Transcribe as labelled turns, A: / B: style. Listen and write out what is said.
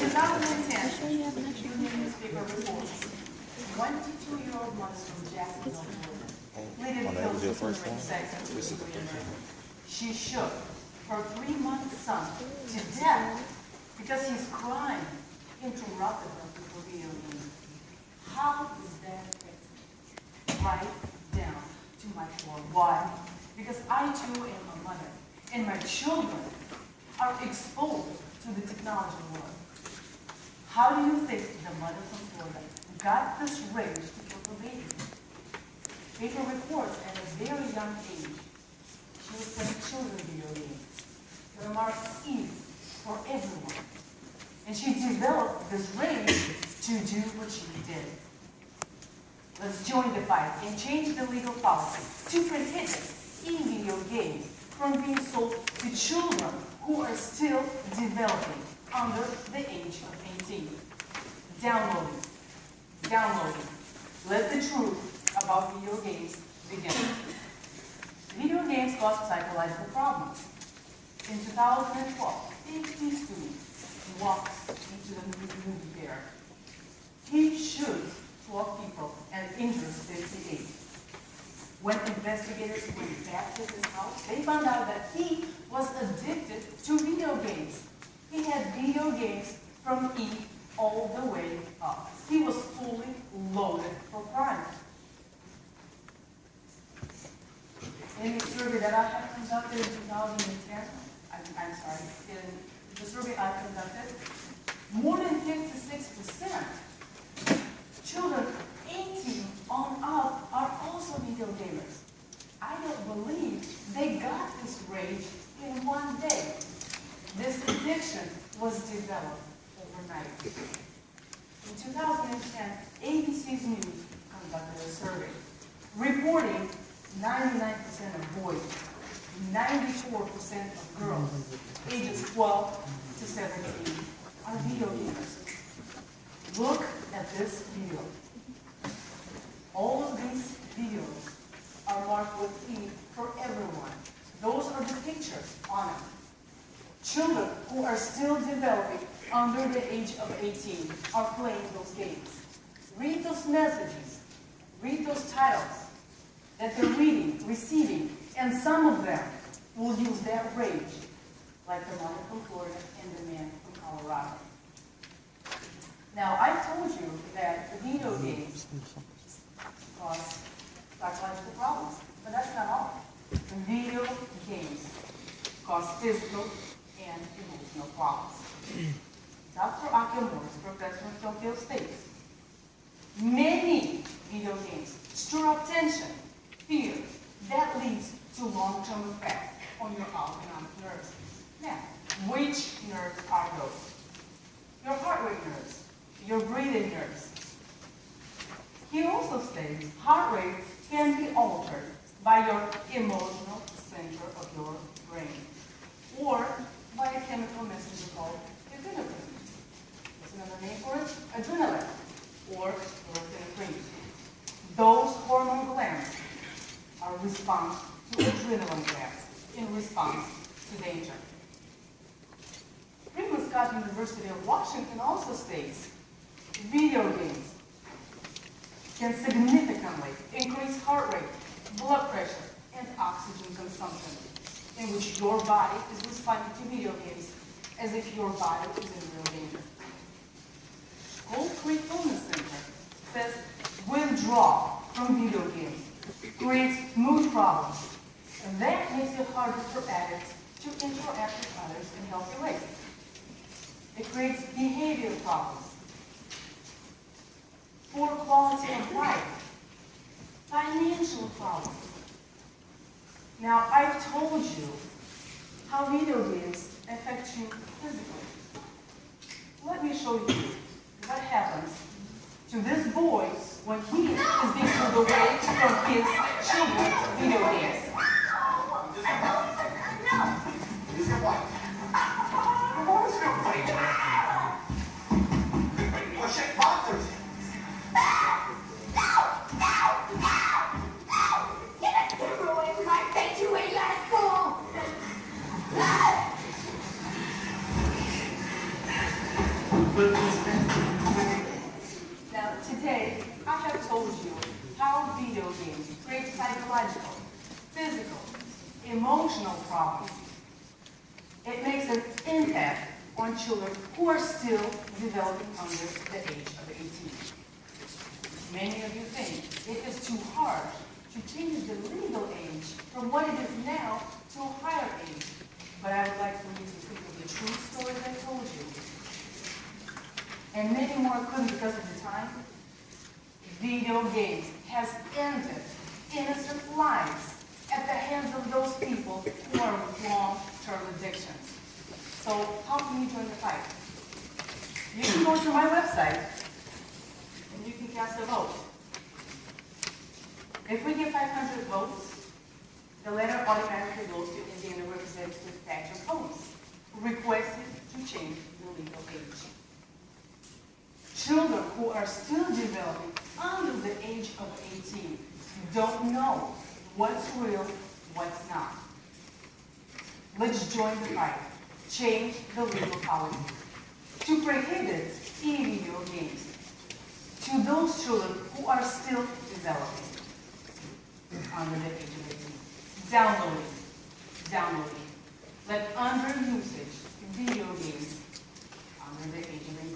A: 2010, Union newspaper reports 22-year-old mother from Jacksonville, Florida, pleaded guilty to rape sex with a man. She shook her 3-month son to death because he's crying, interrupted her before video game. How is that affected? Right down to my core. Why? Because I too am a mother, and my children are exposed to the technology world. How do you think the mother from Florida got this rage to kill her baby? Paper reports at a very young age, she was playing children's video games. The remark is for everyone. And she developed this rage to do what she did. Let's join the fight and change the legal policy to prohibit e-video games from being sold to children who are still developing under the age of 18. Downloading. Let the truth about video games begin. Video games cause psychological problems. In 2012, 50 students walked into the movie theater. He shoots 12 people and injures 58. When investigators went back to his house, they found out that he was addicted to video games. He had video games from E all the way up. He was fully loaded for crime. In the survey that I have conducted in 2010, in the survey I conducted, more than 56% children 18 on up are also video gamers. I don't believe they got this rage in one day. This addiction was developed overnight. In 2010, ABC's News conducted a survey reporting 99% of boys, 94% of girls, ages 12 to 17, are video gamers. Look at this video. All of these videos are marked with E for everyone. Those are the pictures on it. Children who are still developing under the age of 18 are playing those games. Read those messages. Read those titles that they're reading, receiving, and some of them will use that rage, like the mother from Florida and the man from Colorado. Now, I told you that video games cause psychological problems, but that's not all. Video games cause physical and emotional problems. Dr. Akimura's professor in Tokyo states, many video games stir up tension, fear, that leads to long-term effects on your autonomic nerves. Now, which nerves are those? Your heart rate nerves, your breathing nerves. He also states heart rate can be altered by your emotional center of your brain, or by a chemical messenger called epinephrine. That's another name for it, adrenaline, or norepinephrine. Those hormone glands are response to adrenaline glands in response to danger. Freeman Scott University of Washington also states video games can significantly increase heart rate, blood pressure, and oxygen consumption, in which your body is responding to video games as if your body is in real danger. Gold Creek Illness Center says withdrawal from video games creates mood problems, and that makes it harder for addicts to interact with others in healthy ways. It creates behavior problems, poor quality of life, financial problems. Now, I've told you how video games affect you physically. Let me show you what happens to this boy when he is being pulled away from his children's video games.
B: But
A: told you how video games create psychological, physical, emotional problems. It makes an impact on children who are still developing under the age of 18. Many of you think it is too hard to change the legal age from what it is now to a higher age. But I would like for you to think of the true story I told you. And many more couldn't because of the time. Video games has ended innocent lives at the hands of those people who are with long-term addictions. So how can you join the fight? You can go to my website and you can cast a vote. If we get 500 votes, the letter automatically goes to Indiana Representative Patrick Holmes, requesting to change the legal age. Children who are still developing under the age of 18 don't know what's real, what's not. Let's join the fight. Change the legal policy to prohibit e-video games to those children who are still developing under the age of 18. Downloading. Let under usage video games under the age of 18